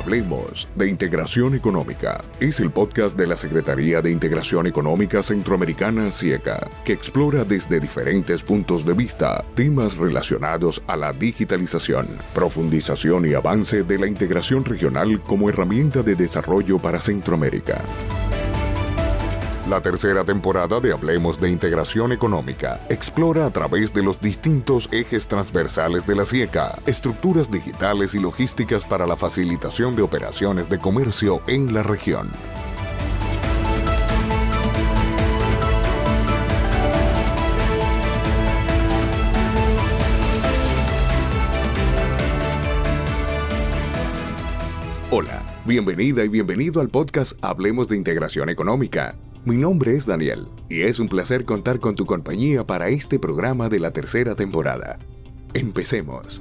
Hablemos de Integración Económica. Es el podcast de la Secretaría de Integración Económica Centroamericana, SIECA, que explora desde diferentes puntos de vista temas relacionados a la digitalización, profundización y avance de la integración regional como herramienta de desarrollo para Centroamérica. La tercera temporada de Hablemos de Integración Económica explora a través de los distintos ejes transversales de la SIECA, estructuras digitales y logísticas para la facilitación de operaciones de comercio en la región. Hola, bienvenida y bienvenido al podcast Hablemos de Integración Económica. Mi nombre es Daniel y es un placer contar con tu compañía para este programa de la tercera temporada. Empecemos.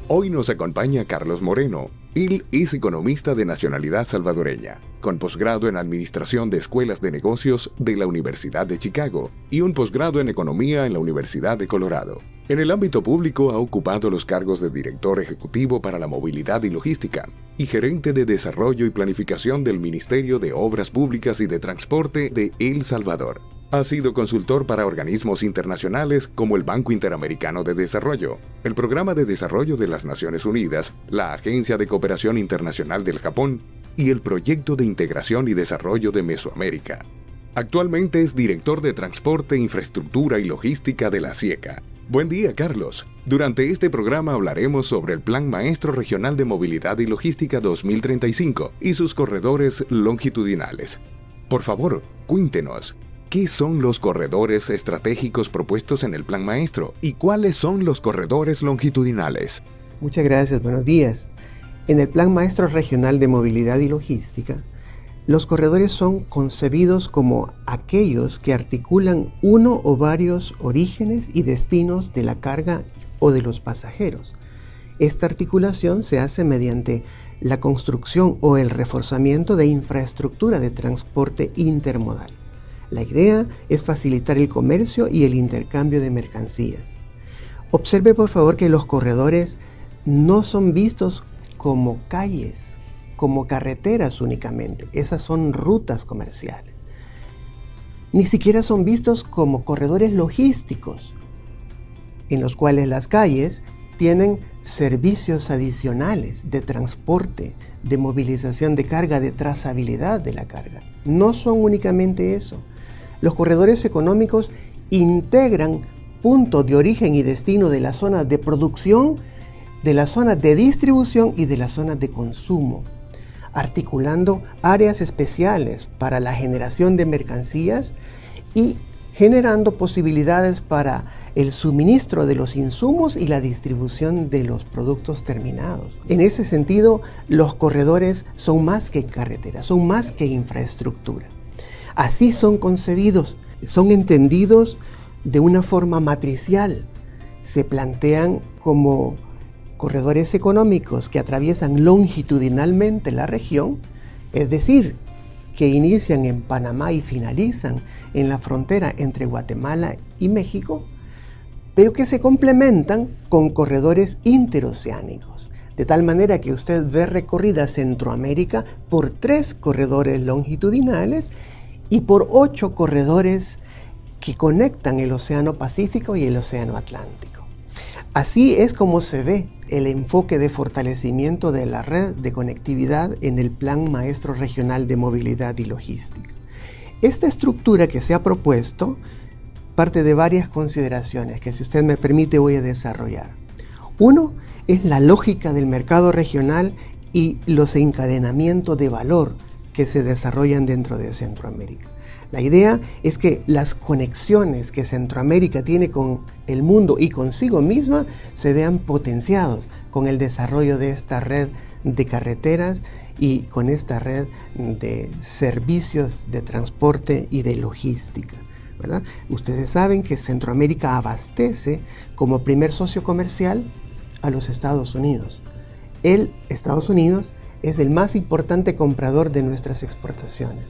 Hoy nos acompaña Carlos Moreno. Él es economista de nacionalidad salvadoreña, con posgrado en Administración de Escuelas de Negocios de la Universidad de Chicago y un posgrado en Economía en la Universidad de Colorado. En el ámbito público ha ocupado los cargos de Director Ejecutivo para la Movilidad y Logística y Gerente de Desarrollo y Planificación del Ministerio de Obras Públicas y de Transporte de El Salvador. Ha sido consultor para organismos internacionales como el Banco Interamericano de Desarrollo, el Programa de Desarrollo de las Naciones Unidas, la Agencia de Cooperación Internacional del Japón y el Proyecto de Integración y Desarrollo de Mesoamérica. Actualmente es Director de Transporte, Infraestructura y Logística de la SIECA. Buen día, Carlos. Durante este programa hablaremos sobre el Plan Maestro Regional de Movilidad y Logística 2035 y sus corredores longitudinales. Por favor, cuéntenos, ¿qué son los corredores estratégicos propuestos en el Plan Maestro y cuáles son los corredores longitudinales? Muchas gracias, buenos días. En el Plan Maestro Regional de Movilidad y Logística, los corredores son concebidos como aquellos que articulan uno o varios orígenes y destinos de la carga o de los pasajeros. Esta articulación se hace mediante la construcción o el reforzamiento de infraestructura de transporte intermodal. La idea es facilitar el comercio y el intercambio de mercancías. Observe por favor que los corredores no son vistos como calles, como carreteras únicamente. Esas son rutas comerciales. Ni siquiera son vistos como corredores logísticos, en los cuales las calles tienen servicios adicionales de transporte, de movilización de carga, de trazabilidad de la carga. No son únicamente eso. Los corredores económicos integran puntos de origen y destino de las zonas de producción, de las zonas de distribución y de las zonas de consumo, articulando áreas especiales para la generación de mercancías y generando posibilidades para el suministro de los insumos y la distribución de los productos terminados. En ese sentido, los corredores son más que carreteras, son más que infraestructura. Así son concebidos, son entendidos de una forma matricial. Se plantean como corredores económicos que atraviesan longitudinalmente la región, es decir, que inician en Panamá y finalizan en la frontera entre Guatemala y México, pero que se complementan con corredores interoceánicos, de tal manera que usted ve recorrida Centroamérica por 3 corredores longitudinales y por 8 corredores que conectan el Océano Pacífico y el Océano Atlántico. Así es como se ve el enfoque de fortalecimiento de la red de conectividad en el Plan Maestro Regional de Movilidad y Logística. Esta estructura que se ha propuesto parte de varias consideraciones que, si usted me permite, voy a desarrollar. Uno es la lógica del mercado regional y los encadenamientos de valor que se desarrollan dentro de Centroamérica. La idea es que las conexiones que Centroamérica tiene con el mundo y consigo misma se vean potenciados con el desarrollo de esta red de carreteras y con esta red de servicios de transporte y de logística, ¿verdad? Ustedes saben que Centroamérica abastece como primer socio comercial a los Estados Unidos. Estados Unidos es el más importante comprador de nuestras exportaciones.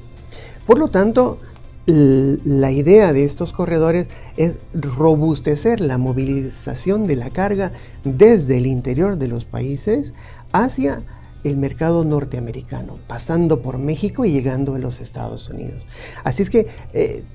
Por lo tanto, La idea de estos corredores es robustecer la movilización de la carga desde el interior de los países hacia el mercado norteamericano, pasando por México y llegando a los Estados Unidos. Así es que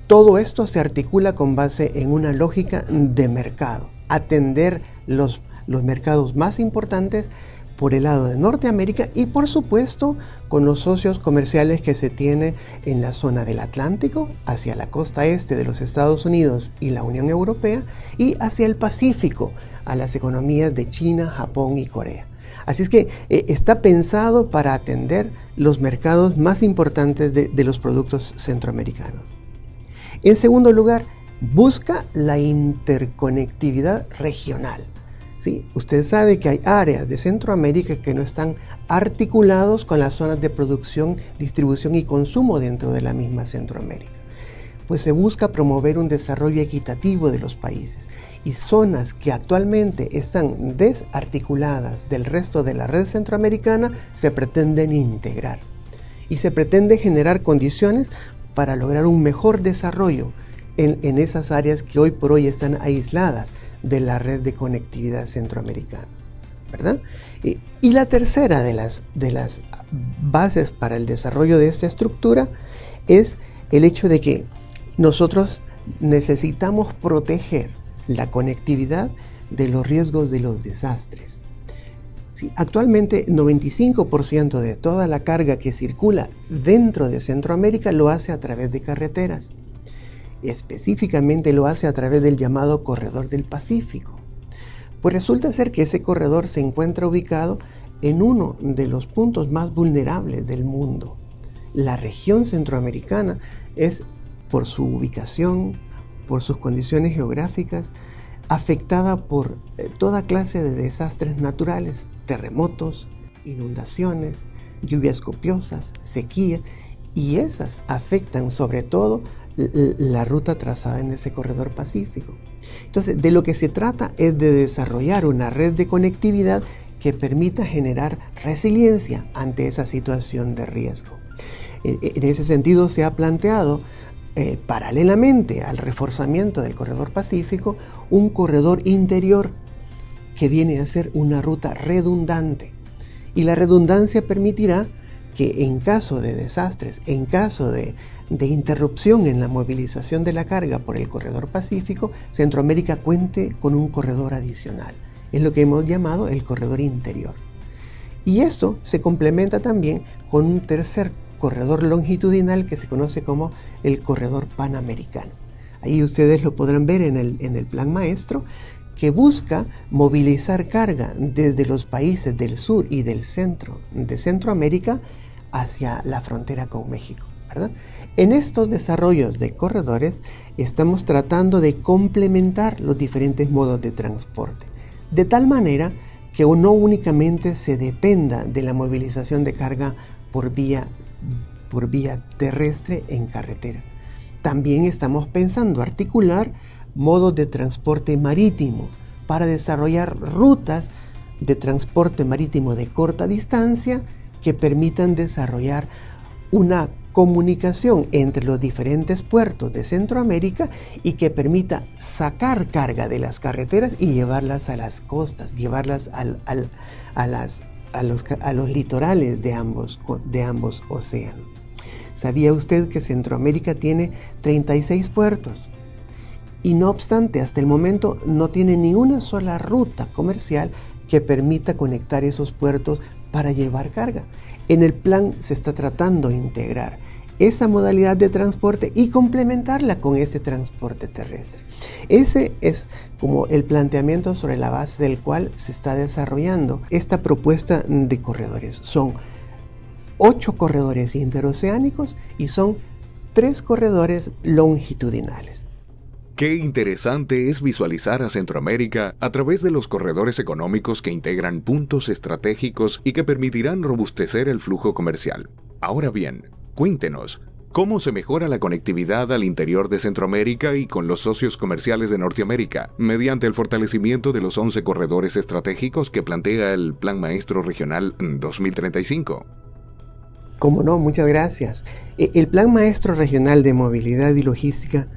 todo esto se articula con base en una lógica de mercado, atender los mercados más importantes por el lado de Norteamérica y por supuesto con los socios comerciales que se tiene en la zona del Atlántico, hacia la costa este de los Estados Unidos y la Unión Europea, y hacia el Pacífico, a las economías de China, Japón y Corea. Así es que está pensado para atender los mercados más importantes de los productos centroamericanos. En segundo lugar, busca la interconectividad regional. ¿Sí? Usted sabe que hay áreas de Centroamérica que no están articulados con las zonas de producción, distribución y consumo dentro de la misma Centroamérica. Pues se busca promover un desarrollo equitativo de los países y zonas que actualmente están desarticuladas del resto de la red centroamericana se pretenden integrar y se pretende generar condiciones para lograr un mejor desarrollo en esas áreas que hoy por hoy están aisladas de la red de conectividad centroamericana, ¿verdad? Y la tercera de las bases para el desarrollo de esta estructura es el hecho de que nosotros necesitamos proteger la conectividad de los riesgos de los desastres. Sí, actualmente 95% de toda la carga que circula dentro de Centroamérica lo hace a través de carreteras. Específicamente lo hace a través del llamado Corredor del Pacífico. Pues resulta ser que ese corredor se encuentra ubicado en uno de los puntos más vulnerables del mundo. La región centroamericana es, por su ubicación, por sus condiciones geográficas, afectada por toda clase de desastres naturales, terremotos, inundaciones, lluvias copiosas, sequías, y esas afectan sobre todo la ruta trazada en ese corredor pacífico. Entonces, de lo que se trata es de desarrollar una red de conectividad que permita generar resiliencia ante esa situación de riesgo. En ese sentido, se ha planteado, paralelamente al reforzamiento del corredor pacífico, un corredor interior que viene a ser una ruta redundante. Y la redundancia permitirá que en caso de desastres, en caso de interrupción en la movilización de la carga por el corredor pacífico, Centroamérica cuente con un corredor adicional. Es lo que hemos llamado el corredor interior. Y esto se complementa también con un tercer corredor longitudinal que se conoce como el corredor panamericano. Ahí ustedes lo podrán ver en el plan maestro, que busca movilizar carga desde los países del sur y del centro de Centroamérica hacia la frontera con México, ¿verdad? En estos desarrollos de corredores estamos tratando de complementar los diferentes modos de transporte, de tal manera que no únicamente se dependa de la movilización de carga por vía terrestre en carretera. También estamos pensando articular modos de transporte marítimo para desarrollar rutas de transporte marítimo de corta distancia que permitan desarrollar una comunicación entre los diferentes puertos de Centroamérica y que permita sacar carga de las carreteras y llevarlas a las costas, llevarlas a los litorales de ambos océanos. ¿Sabía usted que Centroamérica tiene 36 puertos? Y no obstante, hasta el momento no tiene ni una sola ruta comercial que permita conectar esos puertos para llevar carga. En el plan se está tratando de integrar esa modalidad de transporte y complementarla con este transporte terrestre. Ese es como el planteamiento sobre la base del cual se está desarrollando esta propuesta de corredores. Son 8 corredores interoceánicos y son 3 corredores longitudinales. Qué interesante es visualizar a Centroamérica a través de los corredores económicos que integran puntos estratégicos y que permitirán robustecer el flujo comercial. Ahora bien, cuéntenos, ¿cómo se mejora la conectividad al interior de Centroamérica y con los socios comerciales de Norteamérica mediante el fortalecimiento de los 11 corredores estratégicos que plantea el Plan Maestro Regional 2035? Cómo no, muchas gracias. El Plan Maestro Regional de Movilidad y Logística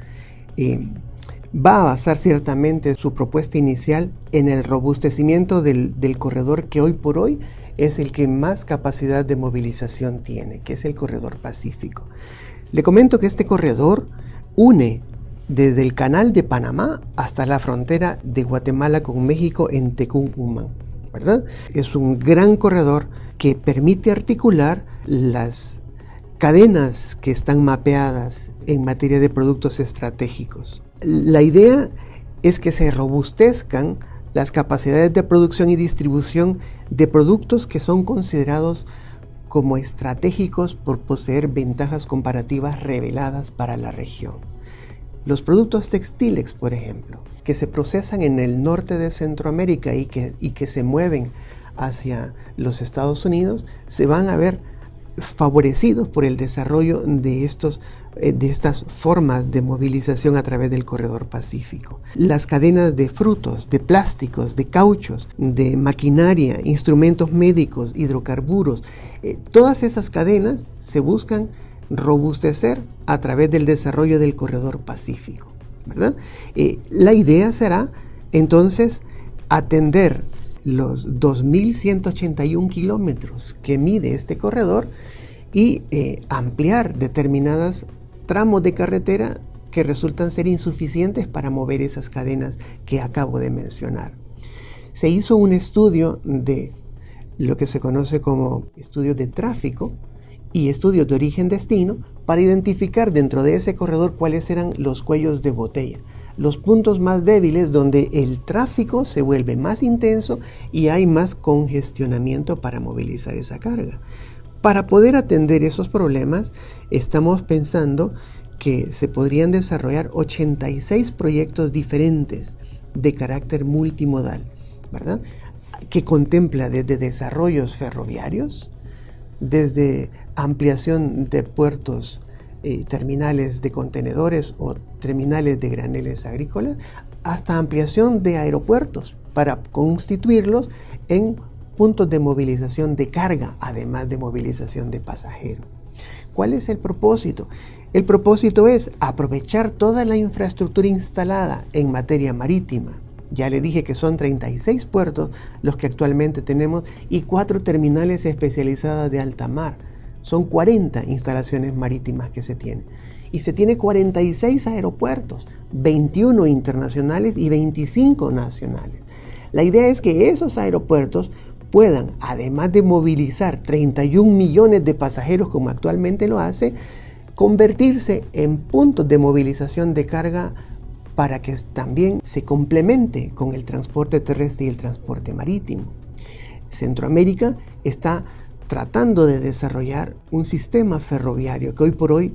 va a basar ciertamente su propuesta inicial en el robustecimiento del corredor que hoy por hoy es el que más capacidad de movilización tiene, que es el corredor Pacífico. Le comento que este corredor une desde el Canal de Panamá hasta la frontera de Guatemala con México en Tecún-Umán, ¿verdad? Es un gran corredor que permite articular las cadenas que están mapeadas en materia de productos estratégicos. La idea es que se robustezcan las capacidades de producción y distribución de productos que son considerados como estratégicos por poseer ventajas comparativas reveladas para la región. Los productos textiles, por ejemplo, que se procesan en el norte de Centroamérica y que se mueven hacia los Estados Unidos, se van a ver favorecidos por el desarrollo de estas formas de movilización a través del corredor Pacífico. Las cadenas de frutos, de plásticos, de cauchos, de maquinaria, instrumentos médicos, hidrocarburos, todas esas cadenas se buscan robustecer a través del desarrollo del corredor Pacífico, ¿verdad? La idea será entonces atender los 2.181 kilómetros que mide este corredor y ampliar determinados tramos de carretera que resultan ser insuficientes para mover esas cadenas que acabo de mencionar. Se hizo un estudio de lo que se conoce como estudios de tráfico y estudios de origen-destino para identificar dentro de ese corredor cuáles eran los cuellos de botella, los puntos más débiles donde el tráfico se vuelve más intenso y hay más congestionamiento para movilizar esa carga. Para poder atender esos problemas, estamos pensando que se podrían desarrollar 86 proyectos diferentes de carácter multimodal, ¿verdad? Que contempla desde desarrollos ferroviarios, desde ampliación de puertos, terminales de contenedores o terminales de graneles agrícolas, hasta ampliación de aeropuertos para constituirlos en puntos de movilización de carga, además de movilización de pasajeros. ¿Cuál es el propósito? El propósito es aprovechar toda la infraestructura instalada en materia marítima. Ya le dije que son 36 puertos los que actualmente tenemos y 4 terminales especializadas de alta mar. Son 40 instalaciones marítimas que se tienen. Y se tiene 46 aeropuertos, 21 internacionales y 25 nacionales. La idea es que esos aeropuertos puedan, además de movilizar 31 millones de pasajeros como actualmente lo hace, convertirse en puntos de movilización de carga para que también se complemente con el transporte terrestre y el transporte marítimo. Centroamérica está tratando de desarrollar un sistema ferroviario que hoy por hoy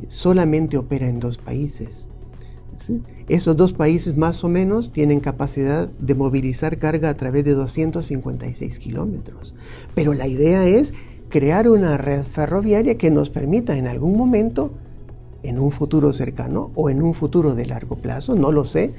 solamente opera en 2 países. ¿Sí? Esos 2 países más o menos tienen capacidad de movilizar carga a través de 256 kilómetros. Pero la idea es crear una red ferroviaria que nos permita en algún momento, en un futuro cercano o en un futuro de largo plazo, no lo sé,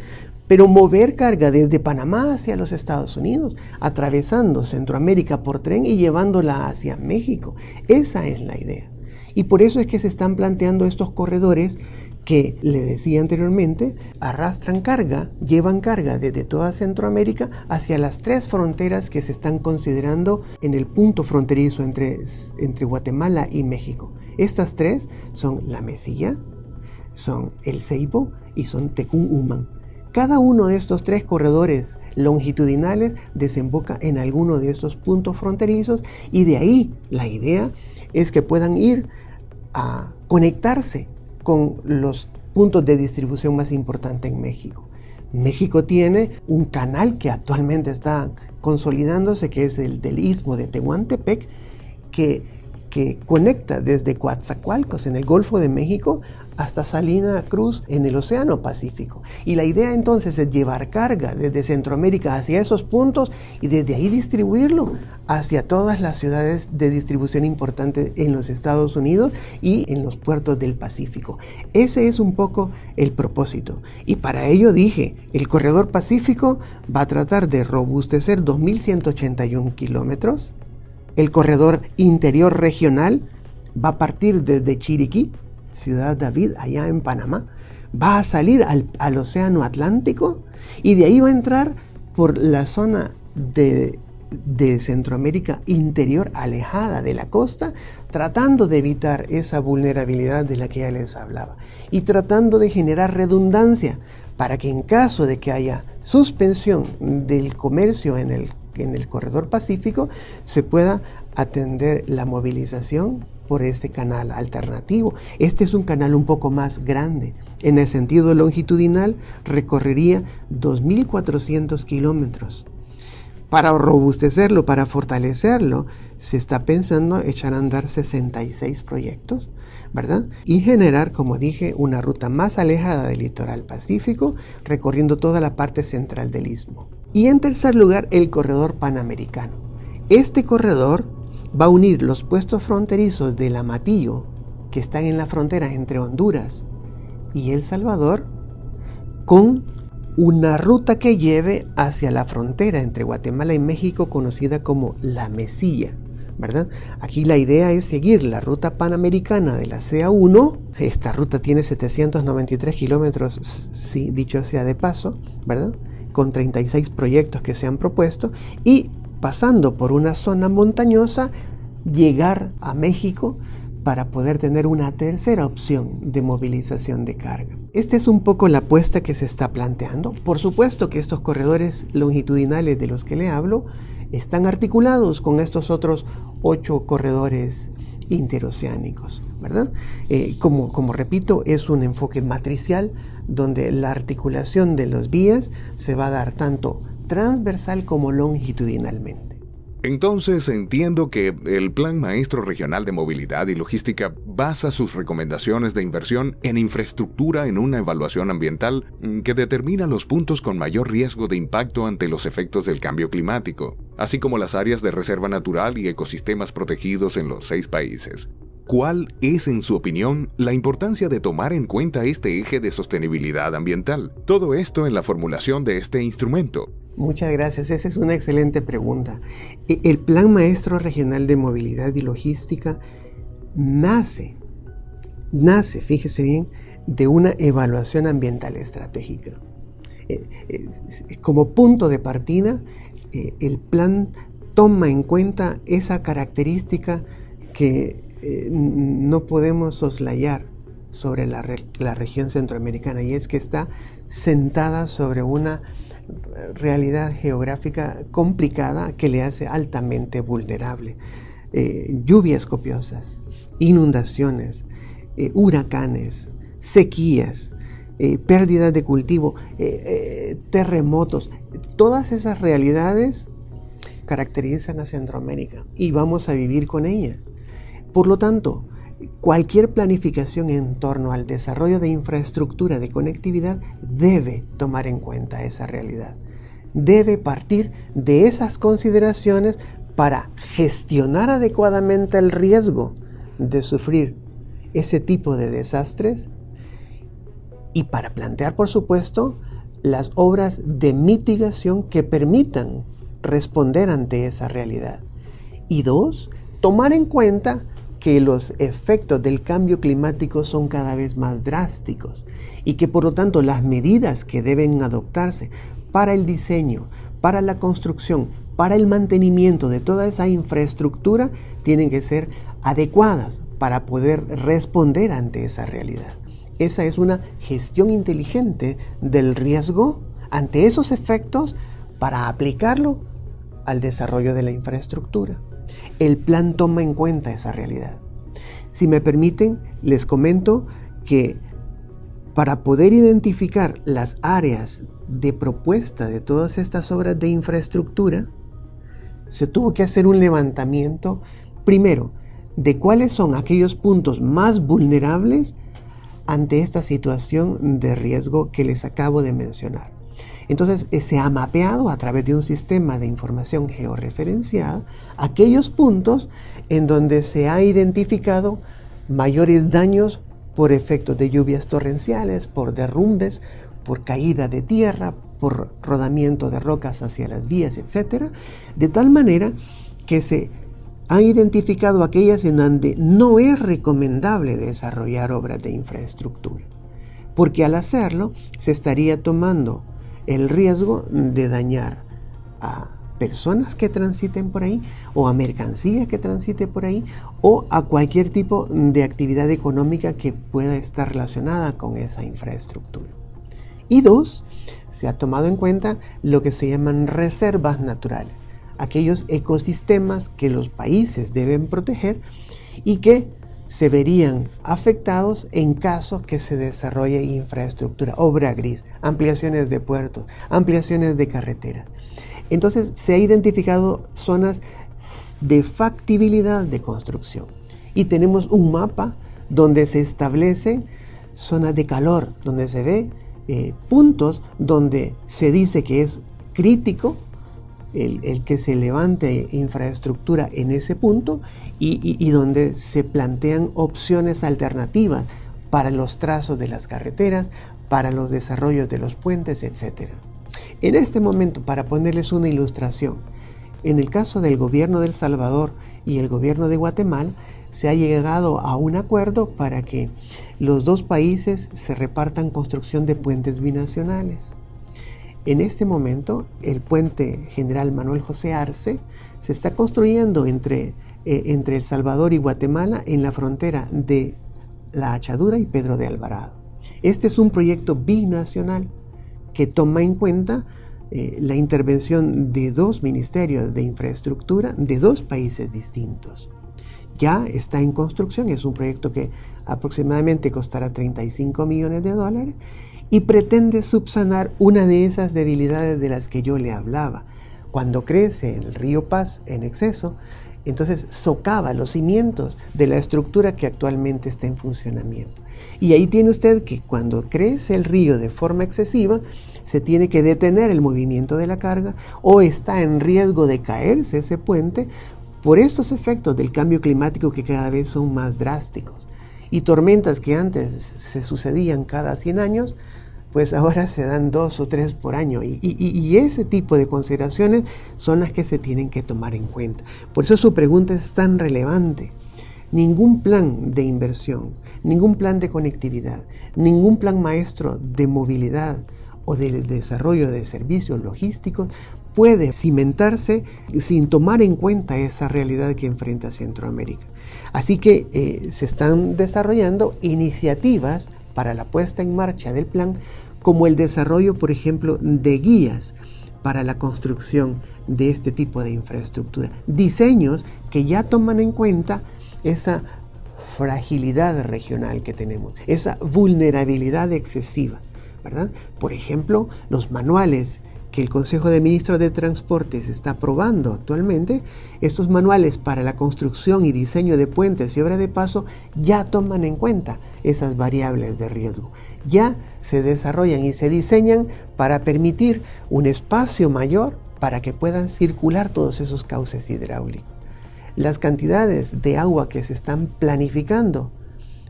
pero mover carga desde Panamá hacia los Estados Unidos, atravesando Centroamérica por tren y llevándola hacia México. Esa es la idea. Y por eso es que se están planteando estos corredores que, le decía anteriormente, arrastran carga, llevan carga desde toda Centroamérica hacia las 3 fronteras que se están considerando en el punto fronterizo entre Guatemala y México. Estas 3 son La Mesilla, son El Ceibo y son Tecún-Umán. Cada uno de estos 3 corredores longitudinales desemboca en alguno de estos puntos fronterizos y de ahí la idea es que puedan ir a conectarse con los puntos de distribución más importantes en México. México tiene un canal que actualmente está consolidándose, que es el del Istmo de Tehuantepec, que conecta desde Coatzacoalcos en el Golfo de México hasta Salina Cruz en el Océano Pacífico. Y la idea entonces es llevar carga desde Centroamérica hacia esos puntos y desde ahí distribuirlo hacia todas las ciudades de distribución importantes en los Estados Unidos y en los puertos del Pacífico. Ese es un poco el propósito. Y para ello dije, el corredor Pacífico va a tratar de robustecer 2.181 kilómetros. El corredor interior regional va a partir desde Chiriquí, Ciudad David, allá en Panamá, va a salir al Océano Atlántico y de ahí va a entrar por la zona de Centroamérica interior, alejada de la costa, tratando de evitar esa vulnerabilidad de la que ya les hablaba y tratando de generar redundancia para que en caso de que haya suspensión del comercio en el corredor pacífico, se pueda atender la movilización por este canal alternativo. Este es un canal un poco más grande. En el sentido longitudinal recorrería 2.400 kilómetros. Para robustecerlo, para fortalecerlo, se está pensando echar a andar 66 proyectos, ¿verdad? Y generar, como dije, una ruta más alejada del litoral pacífico, recorriendo toda la parte central del istmo. Y en tercer lugar, el corredor panamericano. Este corredor va a unir los puestos fronterizos del Amatillo, que están en la frontera entre Honduras y El Salvador, con una ruta que lleve hacia la frontera entre Guatemala y México, conocida como la Mesilla, ¿verdad? Aquí la idea es seguir la ruta panamericana de la CA1. Esta ruta tiene 793 kilómetros, sí, dicho sea de paso, ¿verdad? Con 36 proyectos que se han propuesto, y pasando por una zona montañosa, llegar a México para poder tener una tercera opción de movilización de carga. Esta es un poco la apuesta que se está planteando. Por supuesto que estos corredores longitudinales de los que le hablo están articulados con estos otros 8 corredores interoceánicos, ¿verdad? Como repito, es un enfoque matricial donde la articulación de los vías se va a dar tanto transversal como longitudinalmente. Entonces entiendo que el Plan Maestro Regional de Movilidad y Logística basa sus recomendaciones de inversión en infraestructura en una evaluación ambiental que determina los puntos con mayor riesgo de impacto ante los efectos del cambio climático, así como las áreas de reserva natural y ecosistemas protegidos en los 6 países. ¿Cuál es, en su opinión, la importancia de tomar en cuenta este eje de sostenibilidad ambiental? Todo esto en la formulación de este instrumento. Muchas gracias, esa es una excelente pregunta. El Plan Maestro Regional de Movilidad y Logística nace, fíjese bien, de una evaluación ambiental estratégica. Como punto de partida, el plan toma en cuenta esa característica que no podemos soslayar sobre la región centroamericana, y es que está sentada sobre una realidad geográfica complicada que le hace altamente vulnerable. Lluvias copiosas, inundaciones, huracanes, sequías, pérdidas de cultivo, terremotos, todas esas realidades caracterizan a Centroamérica y vamos a vivir con ellas. Por lo tanto, cualquier planificación en torno al desarrollo de infraestructura de conectividad debe tomar en cuenta esa realidad. Debe partir de esas consideraciones para gestionar adecuadamente el riesgo de sufrir ese tipo de desastres y para plantear, por supuesto, las obras de mitigación que permitan responder ante esa realidad. Y 2, tomar en cuenta que los efectos del cambio climático son cada vez más drásticos y que por lo tanto las medidas que deben adoptarse para el diseño, para la construcción, para el mantenimiento de toda esa infraestructura tienen que ser adecuadas para poder responder ante esa realidad. Esa es una gestión inteligente del riesgo ante esos efectos para aplicarlo al desarrollo de la infraestructura. El plan toma en cuenta esa realidad. Si me permiten, les comento que para poder identificar las áreas de propuesta de todas estas obras de infraestructura, se tuvo que hacer un levantamiento, primero, de cuáles son aquellos puntos más vulnerables ante esta situación de riesgo que les acabo de mencionar. Entonces se ha mapeado a través de un sistema de información georreferenciada aquellos puntos en donde se ha identificado mayores daños por efectos de lluvias torrenciales, por derrumbes, por caída de tierra, por rodamiento de rocas hacia las vías, etc. De tal manera que se han identificado aquellas en donde no es recomendable desarrollar obras de infraestructura, porque al hacerlo se estaría tomando el riesgo de dañar a personas que transiten por ahí, o a mercancía que transite por ahí, o a cualquier tipo de actividad económica que pueda estar relacionada con esa infraestructura. Y dos, se ha tomado en cuenta lo que se llaman reservas naturales, aquellos ecosistemas que los países deben proteger y que se verían afectados en caso que se desarrolle infraestructura, obra gris, ampliaciones de puertos, ampliaciones de carreteras. Entonces se ha identificado zonas de factibilidad de construcción y tenemos un mapa donde se establecen zonas de calor, donde se ve puntos donde se dice que es crítico el que se levante infraestructura en ese punto y donde se plantean opciones alternativas para los trazos de las carreteras, para los desarrollos de los puentes, etc. En este momento, para ponerles una ilustración, en el caso del gobierno de El Salvador y el gobierno de Guatemala, se ha llegado a un acuerdo para que los dos países se repartan construcción de puentes binacionales. En este momento, el puente General Manuel José Arce se está construyendo entre El Salvador y Guatemala en la frontera de La Achadura y Pedro de Alvarado. Este es un proyecto binacional que toma en cuenta la intervención de dos ministerios de infraestructura de dos países distintos. Ya está en construcción, es un proyecto que aproximadamente costará $35 millones y pretende subsanar una de esas debilidades de las que yo le hablaba. Cuando crece el río Paz en exceso, entonces socava los cimientos de la estructura que actualmente está en funcionamiento. Y ahí tiene usted que cuando crece el río de forma excesiva, se tiene que detener el movimiento de la carga o está en riesgo de caerse ese puente por estos efectos del cambio climático que cada vez son más drásticos. Y tormentas que antes se sucedían cada 100 años, pues ahora se dan 2 o 3 por año. Y ese tipo de consideraciones son las que se tienen que tomar en cuenta. Por eso su pregunta es tan relevante. Ningún plan de inversión, ningún plan de conectividad, ningún plan maestro de movilidad o del desarrollo de servicios logísticos puede cimentarse sin tomar en cuenta esa realidad que enfrenta Centroamérica. Así que se están desarrollando iniciativas para la puesta en marcha del plan, como el desarrollo, por ejemplo, de guías para la construcción de este tipo de infraestructura. Diseños que ya toman en cuenta esa fragilidad regional que tenemos, esa vulnerabilidad excesiva, ¿verdad? Por ejemplo, los manuales que el Consejo de Ministros de Transportes está aprobando actualmente, estos manuales para la construcción y diseño de puentes y obras de paso ya toman en cuenta esas variables de riesgo. Ya se desarrollan y se diseñan para permitir un espacio mayor para que puedan circular todos esos cauces hidráulicos. Las cantidades de agua que se están planificando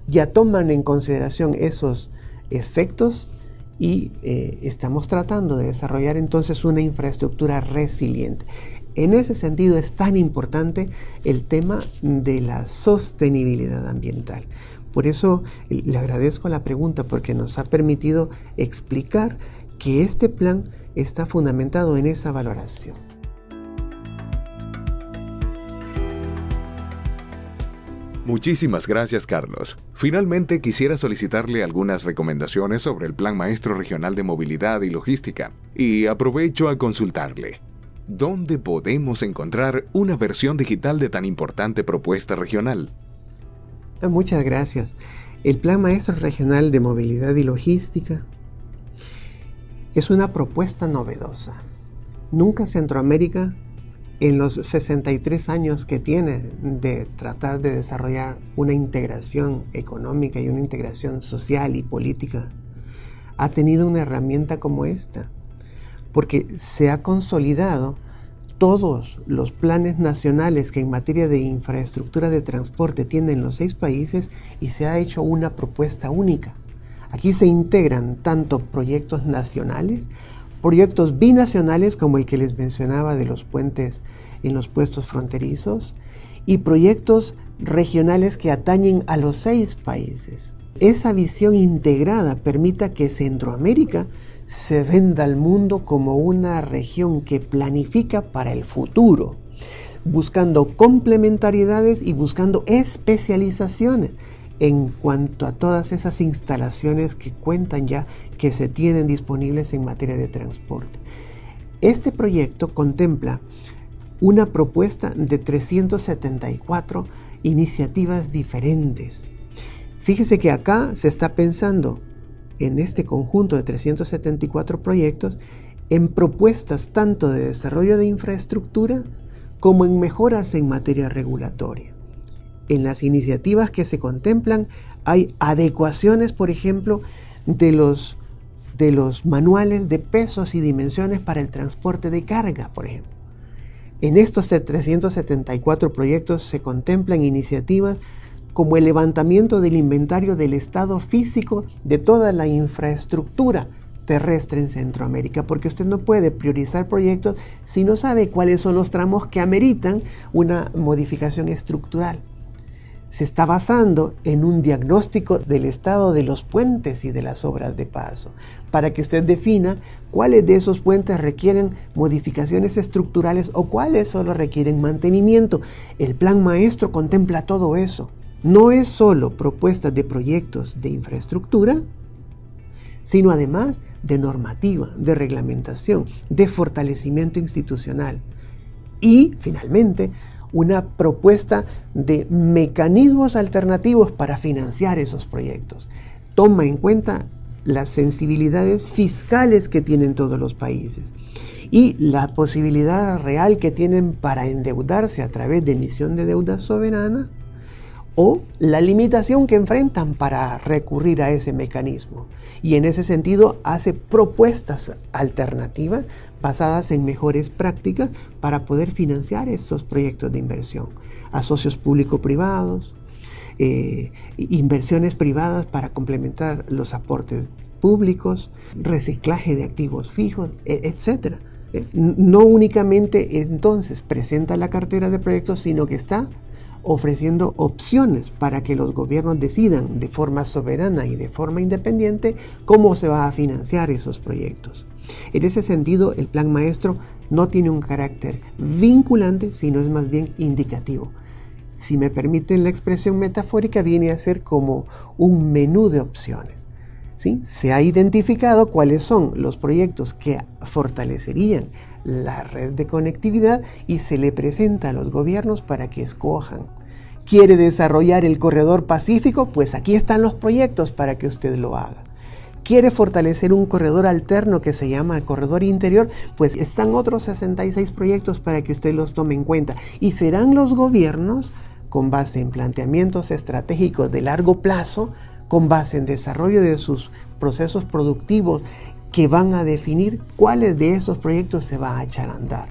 ya toman en consideración esos efectos y estamos tratando de desarrollar entonces una infraestructura resiliente. En ese sentido es tan importante el tema de la sostenibilidad ambiental. Por eso le agradezco la pregunta, porque nos ha permitido explicar que este plan está fundamentado en esa valoración. Muchísimas gracias, Carlos. Finalmente, quisiera solicitarle algunas recomendaciones sobre el Plan Maestro Regional de Movilidad y Logística. Y aprovecho a consultarle. ¿Dónde podemos encontrar una versión digital de tan importante propuesta regional? Muchas gracias. El Plan Maestro Regional de Movilidad y Logística es una propuesta novedosa. Nunca Centroamérica, en los 63 años que tiene de tratar de desarrollar una integración económica y una integración social y política, ha tenido una herramienta como esta, porque se ha consolidado todos los planes nacionales que en materia de infraestructura de transporte tienen los 6 países y se ha hecho una propuesta única. Aquí se integran tanto proyectos nacionales, proyectos binacionales como el que les mencionaba de los puentes en los puestos fronterizos, y proyectos regionales que atañen a los 6 países. Esa visión integrada permita que Centroamérica se venda al mundo como una región que planifica para el futuro, buscando complementariedades y buscando especializaciones en cuanto a todas esas instalaciones que cuentan ya, que se tienen disponibles en materia de transporte. Este proyecto contempla una propuesta de 374 iniciativas diferentes. Fíjese que acá se está pensando en este conjunto de 374 proyectos en propuestas tanto de desarrollo de infraestructura como en mejoras en materia regulatoria. En las iniciativas que se contemplan hay adecuaciones, por ejemplo, de los manuales de pesos y dimensiones para el transporte de carga, por ejemplo. En estos 374 proyectos se contemplan iniciativas como el levantamiento del inventario del estado físico de toda la infraestructura terrestre en Centroamérica, porque usted no puede priorizar proyectos si no sabe cuáles son los tramos que ameritan una modificación estructural. Se está basando en un diagnóstico del estado de los puentes y de las obras de paso, para que usted defina cuáles de esos puentes requieren modificaciones estructurales o cuáles solo requieren mantenimiento. El plan maestro contempla todo eso. No es solo propuestas de proyectos de infraestructura, sino además de normativa, de reglamentación, de fortalecimiento institucional y, finalmente, una propuesta de mecanismos alternativos para financiar esos proyectos. Toma en cuenta las sensibilidades fiscales que tienen todos los países y la posibilidad real que tienen para endeudarse a través de emisión de deuda soberana o la limitación que enfrentan para recurrir a ese mecanismo. Y en ese sentido hace propuestas alternativas basadas en mejores prácticas para poder financiar estos proyectos de inversión. A socios público-privados, inversiones privadas para complementar los aportes públicos, reciclaje de activos fijos, etc. No únicamente entonces presenta la cartera de proyectos, sino que está ofreciendo opciones para que los gobiernos decidan de forma soberana y de forma independiente cómo se va a financiar esos proyectos. En ese sentido, el plan maestro no tiene un carácter vinculante, sino es más bien indicativo. Si me permiten la expresión metafórica, viene a ser como un menú de opciones. ¿Sí? Se ha identificado cuáles son los proyectos que fortalecerían la red de conectividad y se le presenta a los gobiernos para que escojan. ¿Quiere desarrollar el corredor pacífico? Pues aquí están los proyectos para que usted lo haga. ¿Quiere fortalecer un corredor alterno que se llama corredor interior? Pues están otros 66 proyectos para que usted los tome en cuenta. Y serán los gobiernos, con base en planteamientos estratégicos de largo plazo, con base en desarrollo de sus procesos productivos, que van a definir cuáles de esos proyectos se va a echar a andar.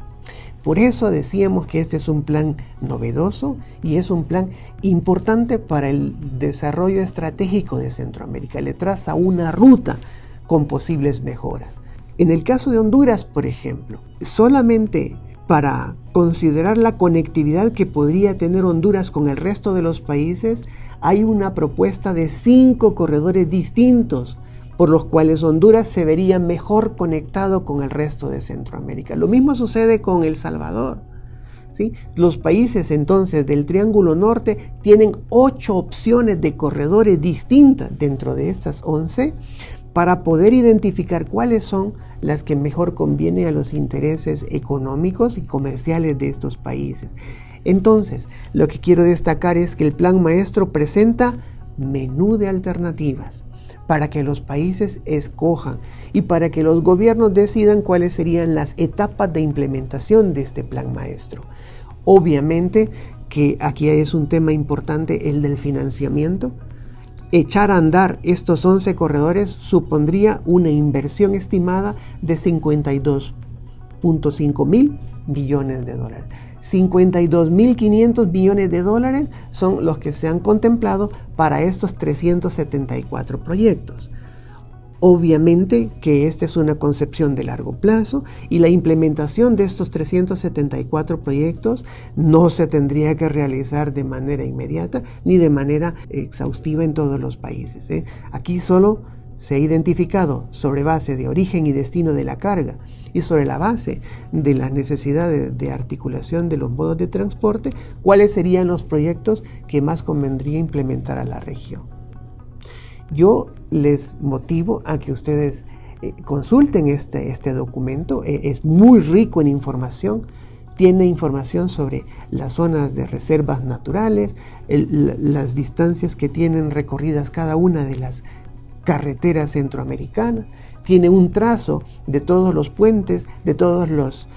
Por eso decíamos que este es un plan novedoso y es un plan importante para el desarrollo estratégico de Centroamérica. Le traza una ruta con posibles mejoras. En el caso de Honduras, por ejemplo, solamente para considerar la conectividad que podría tener Honduras con el resto de los países, hay una propuesta de 5 corredores distintos por los cuales Honduras se vería mejor conectado con el resto de Centroamérica. Lo mismo sucede con El Salvador, ¿sí? Los países entonces del Triángulo Norte tienen 8 opciones de corredores distintas dentro de estas 11 para poder identificar cuáles son las que mejor convienen a los intereses económicos y comerciales de estos países. Entonces, lo que quiero destacar es que el plan maestro presenta menú de alternativas para que los países escojan y para que los gobiernos decidan cuáles serían las etapas de implementación de este plan maestro. Obviamente que aquí es un tema importante el del financiamiento. Echar a andar estos 11 corredores supondría una inversión estimada de 52.5 mil millones de dólares. 52.500 millones de dólares son los que se han contemplado para estos 374 proyectos. Obviamente que esta es una concepción de largo plazo y la implementación de estos 374 proyectos no se tendría que realizar de manera inmediata ni de manera exhaustiva en todos los países. Aquí solo se ha identificado sobre base de origen y destino de la carga y sobre la base de las necesidades de articulación de los modos de transporte, cuáles serían los proyectos que más convendría implementar a la región. Yo les motivo a que ustedes consulten este documento. Es muy rico en información. Tiene información sobre las zonas de reservas naturales, las distancias que tienen recorridas cada una de las carreteras centroamericanas. Tiene un trazo de todos los puentes, de todos los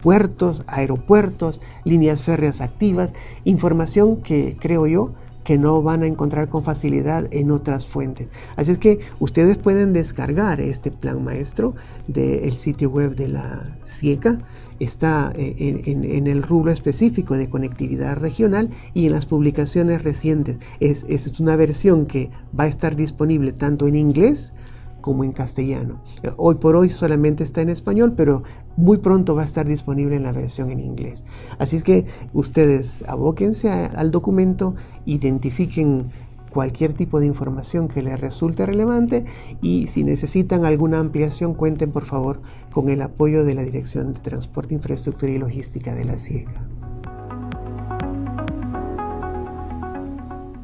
puertos, aeropuertos, líneas férreas activas. Información que creo yo que no van a encontrar con facilidad en otras fuentes. Así es que ustedes pueden descargar este plan maestro del sitio web de la SIECA. Está en el rubro específico de conectividad regional y en las publicaciones recientes. Es una versión que va a estar disponible tanto en inglés como en castellano. Hoy por hoy solamente está en español, pero muy pronto va a estar disponible en la versión en inglés. Así es que ustedes abóquense al documento, identifiquen cualquier tipo de información que les resulte relevante y si necesitan alguna ampliación, cuenten por favor con el apoyo de la Dirección de Transporte, Infraestructura y Logística de la SIECA.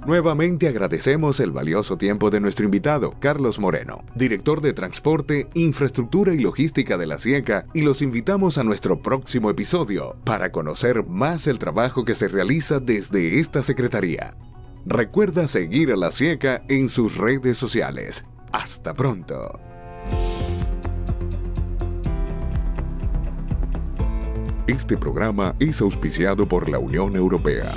Nuevamente agradecemos el valioso tiempo de nuestro invitado, Carlos Moreno, director de Transporte, Infraestructura y Logística de la SIECA, y los invitamos a nuestro próximo episodio para conocer más el trabajo que se realiza desde esta Secretaría. Recuerda seguir a la SIECA en sus redes sociales. ¡Hasta pronto! Este programa es auspiciado por la Unión Europea.